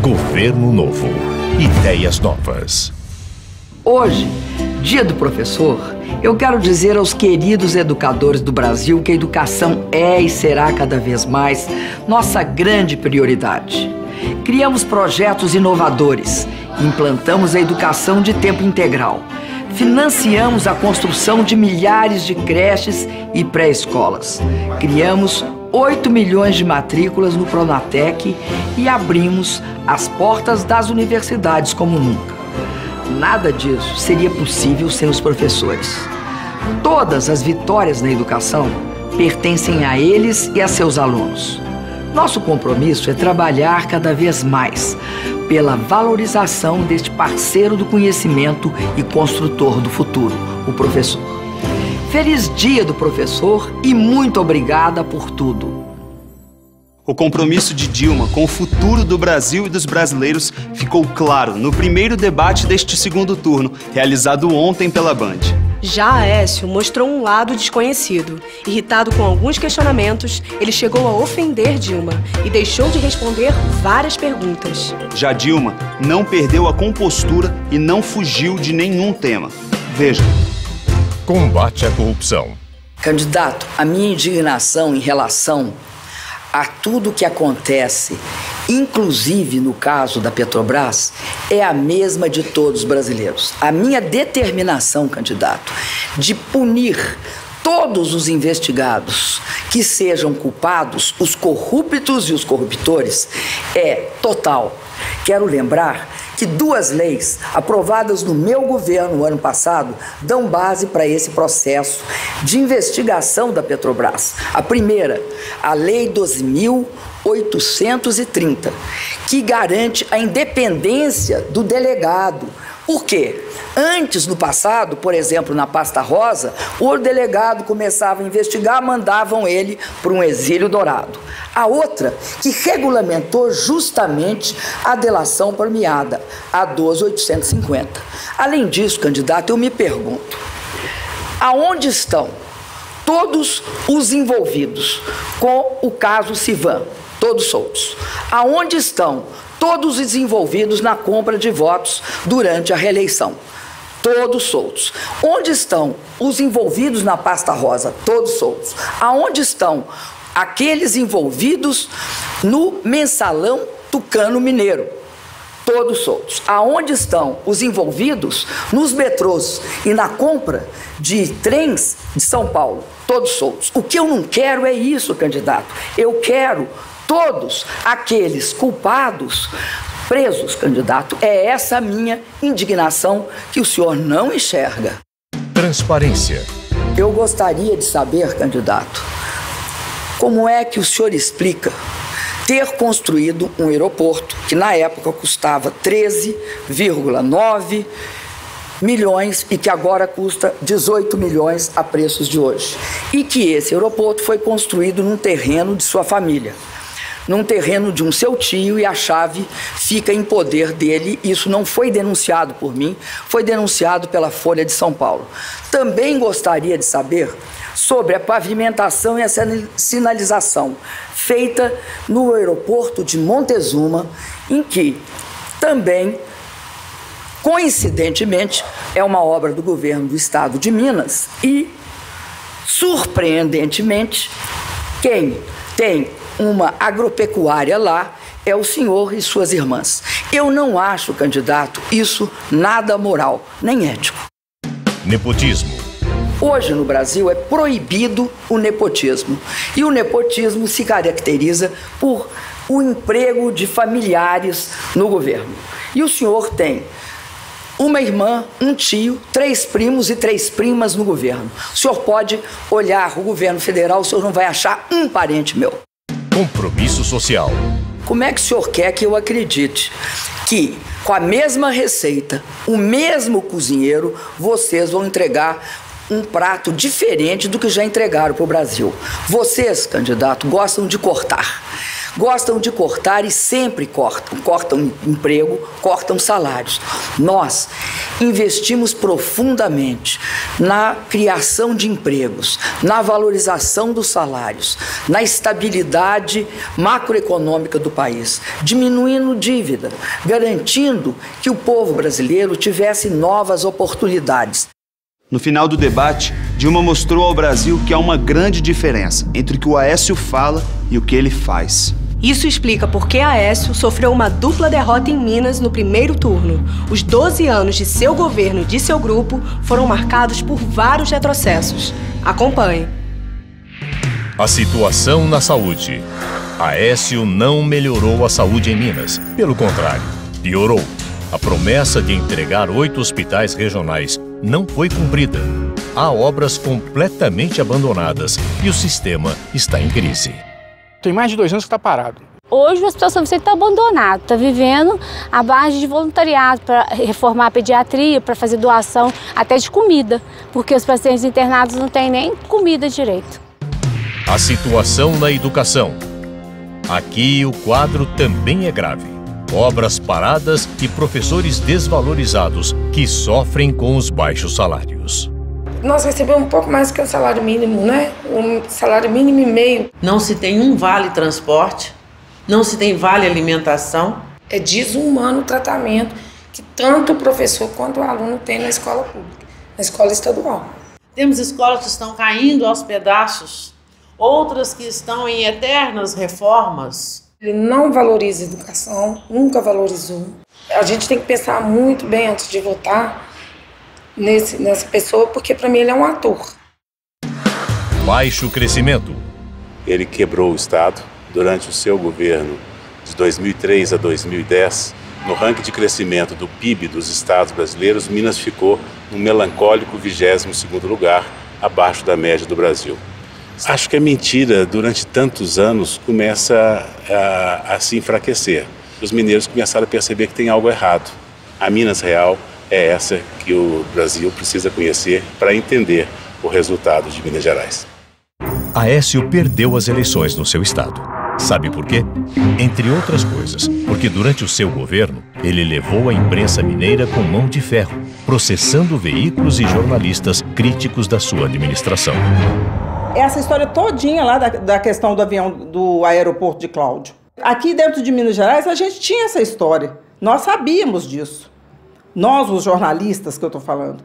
Governo Novo. Ideias novas. Hoje, Dia do Professor, eu quero dizer aos queridos educadores do Brasil que a educação é e será cada vez mais nossa grande prioridade. Criamos projetos inovadores, implantamos a educação de tempo integral, financiamos a construção de milhares de creches e pré-escolas, criamos 8 milhões de matrículas no Pronatec e abrimos as portas das universidades como nunca. Nada disso seria possível sem os professores. Todas as vitórias na educação pertencem a eles e a seus alunos. Nosso compromisso é trabalhar cada vez mais pela valorização deste parceiro do conhecimento e construtor do futuro, o professor. Feliz Dia do Professor e muito obrigada por tudo. O compromisso de Dilma com o futuro do Brasil e dos brasileiros ficou claro no primeiro debate deste segundo turno, realizado ontem pela Band. Já Aécio mostrou um lado desconhecido. Irritado com alguns questionamentos, ele chegou a ofender Dilma e deixou de responder várias perguntas. Já Dilma não perdeu a compostura e não fugiu de nenhum tema. Veja. Combate à corrupção. Candidato, a minha indignação em relação a tudo que acontece, inclusive no caso da Petrobras, é a mesma de todos os brasileiros. A minha determinação, candidato, de punir todos os investigados que sejam culpados, os corruptos e os corruptores, é total. Quero lembrar que 2 leis aprovadas no meu governo no ano passado dão base para esse processo de investigação da Petrobras. A primeira, a Lei 12.830, que garante a independência do delegado. Por quê? Antes, no passado, por exemplo, na pasta rosa, o delegado começava a investigar, mandavam ele para um exílio dourado. A outra, que regulamentou justamente a delação premiada, a 12.850. Além disso, candidato, eu me pergunto, aonde estão todos os envolvidos com o caso Civan, todos soltos? Aonde estão todos os envolvidos na compra de votos durante a reeleição? Todos soltos. Onde estão os envolvidos na pasta rosa? Todos soltos. Aonde estão aqueles envolvidos no mensalão Tucano Mineiro? Todos soltos. Aonde estão os envolvidos nos metrôs e na compra de trens de São Paulo? Todos soltos. O que eu não quero é isso, candidato. Eu quero todos aqueles culpados presos, candidato. É essa a minha indignação que o senhor não enxerga. Transparência. Eu gostaria de saber, candidato, como é que o senhor explica ter construído um aeroporto que na época custava 13,9 milhões e que agora custa 18 milhões a preços de hoje. E que esse aeroporto foi construído num terreno de sua família, num terreno de um seu tio, e a chave fica em poder dele. Isso não foi denunciado por mim, foi denunciado pela Folha de São Paulo. Também gostaria de saber sobre a pavimentação e a sinalização feita no aeroporto de Montezuma, em que também, coincidentemente, é uma obra do governo do estado de Minas e, surpreendentemente, quem tem uma agropecuária lá é o senhor e suas irmãs. Eu não acho, candidato, isso nada moral, nem ético. Nepotismo. Hoje no Brasil é proibido o nepotismo. E o nepotismo se caracteriza por o emprego de familiares no governo. E o senhor tem uma irmã, um tio, 3 primos e 3 primas no governo. O senhor pode olhar o governo federal, o senhor não vai achar um parente meu. Compromisso social. Como é que o senhor quer que eu acredite que, com a mesma receita, o mesmo cozinheiro, vocês vão entregar um prato diferente do que já entregaram para o Brasil? Vocês, candidato, gostam de cortar. gostam de cortar e sempre cortam. Cortam emprego, cortam salários. Nós investimos profundamente na criação de empregos, na valorização dos salários, na estabilidade macroeconômica do país, diminuindo dívida, garantindo que o povo brasileiro tivesse novas oportunidades. No final do debate, Dilma mostrou ao Brasil que há uma grande diferença entre o que o Aécio fala e o que ele faz. Isso explica por que Aécio sofreu uma dupla derrota em Minas no primeiro turno. Os 12 anos de seu governo e de seu grupo foram marcados por vários retrocessos. Acompanhe. A situação na saúde. Aécio não melhorou a saúde em Minas. Pelo contrário, piorou. A promessa de entregar 8 hospitais regionais não foi cumprida. Há obras completamente abandonadas e o sistema está em crise. Tem mais de 2 anos que está parado. Hoje o Hospital São Vicente está abandonado, está vivendo à base de voluntariado para reformar a pediatria, para fazer doação até de comida, porque os pacientes internados não têm nem comida direito. A situação na educação. Aqui o quadro também é grave. Obras paradas e professores desvalorizados que sofrem com os baixos salários. Nós recebemos um pouco mais que o salário mínimo, né? Um salário mínimo e meio. Não se tem um vale transporte, não se tem vale alimentação. É desumano o tratamento que tanto o professor quanto o aluno tem na escola pública, na escola estadual. Temos escolas que estão caindo aos pedaços, outras que estão em eternas reformas. Ele não valoriza a educação, nunca valorizou. A gente tem que pensar muito bem antes de votar nessa pessoa, porque para mim ele é um ator. Baixo crescimento. Ele quebrou o Estado durante o seu governo de 2003 a 2010. No ranking de crescimento do PIB dos estados brasileiros, Minas ficou no melancólico 22º lugar, abaixo da média do Brasil. Acho que a mentira, durante tantos anos, começa a se enfraquecer. Os mineiros começaram a perceber que tem algo errado. A Minas Real é essa que o Brasil precisa conhecer para entender o resultado de Minas Gerais. Aécio perdeu as eleições no seu estado. Sabe por quê? Entre outras coisas, porque durante o seu governo, ele levou a imprensa mineira com mão de ferro, processando veículos e jornalistas críticos da sua administração. Essa história todinha lá da questão do avião do aeroporto de Cláudio. Aqui dentro de Minas Gerais, a gente tinha essa história. Nós sabíamos disso. Nós, os jornalistas que eu estou falando.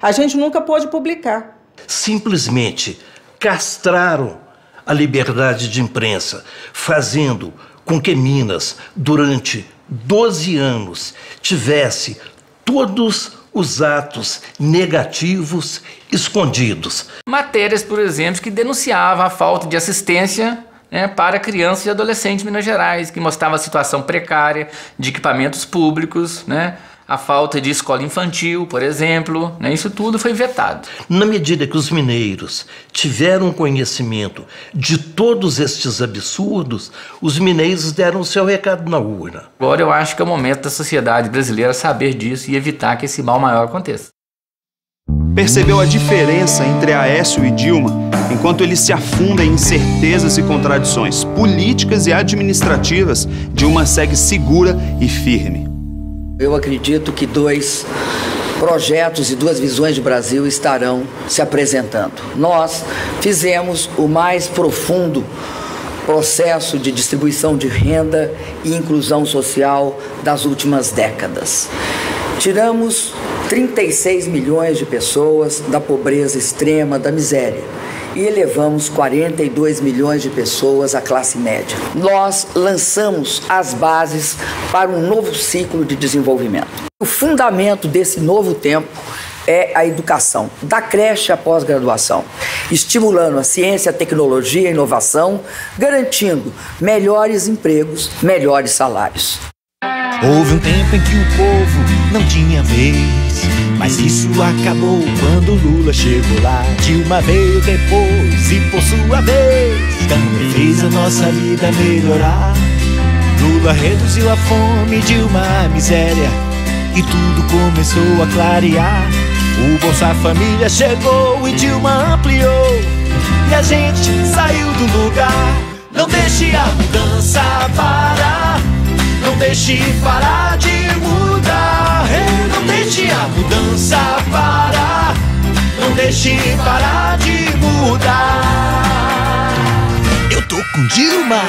A gente nunca pôde publicar. Simplesmente castraram a liberdade de imprensa, fazendo com que Minas, durante 12 anos, tivesse todos os atos negativos escondidos. Matérias, por exemplo, que denunciavam a falta de assistência, né, para crianças e adolescentes de Minas Gerais, que mostrava a situação precária de equipamentos públicos, né, a falta de escola infantil, por exemplo, né, isso tudo foi vetado. Na medida que os mineiros tiveram conhecimento de todos estes absurdos, os mineiros deram o seu recado na urna. Agora eu acho que é o momento da sociedade brasileira saber disso e evitar que esse mal maior aconteça. Percebeu a diferença entre Aécio e Dilma, enquanto ele se afunda em incertezas e contradições políticas e administrativas, Dilma segue segura e firme. Eu acredito que 2 projetos e 2 visões de Brasil estarão se apresentando. Nós fizemos o mais profundo processo de distribuição de renda e inclusão social das últimas décadas. Tiramos 36 milhões de pessoas da pobreza extrema, da miséria, e elevamos 42 milhões de pessoas à classe média. Nós lançamos as bases para um novo ciclo de desenvolvimento. O fundamento desse novo tempo é a educação, da creche à pós-graduação, estimulando a ciência, a tecnologia e a inovação, garantindo melhores empregos, melhores salários. Houve um tempo em que o povo não tinha vez, mas isso acabou quando Lula chegou lá. Dilma veio depois e por sua vez também fez a nossa vida melhorar. Lula reduziu a fome, Dilma a miséria, e tudo começou a clarear. O Bolsa Família chegou e Dilma ampliou, e a gente saiu do lugar. Não deixe a mudança parar, não deixe parar de mudar. Não deixe a mudança parar, não deixe parar de mudar. Eu tô com Dilma.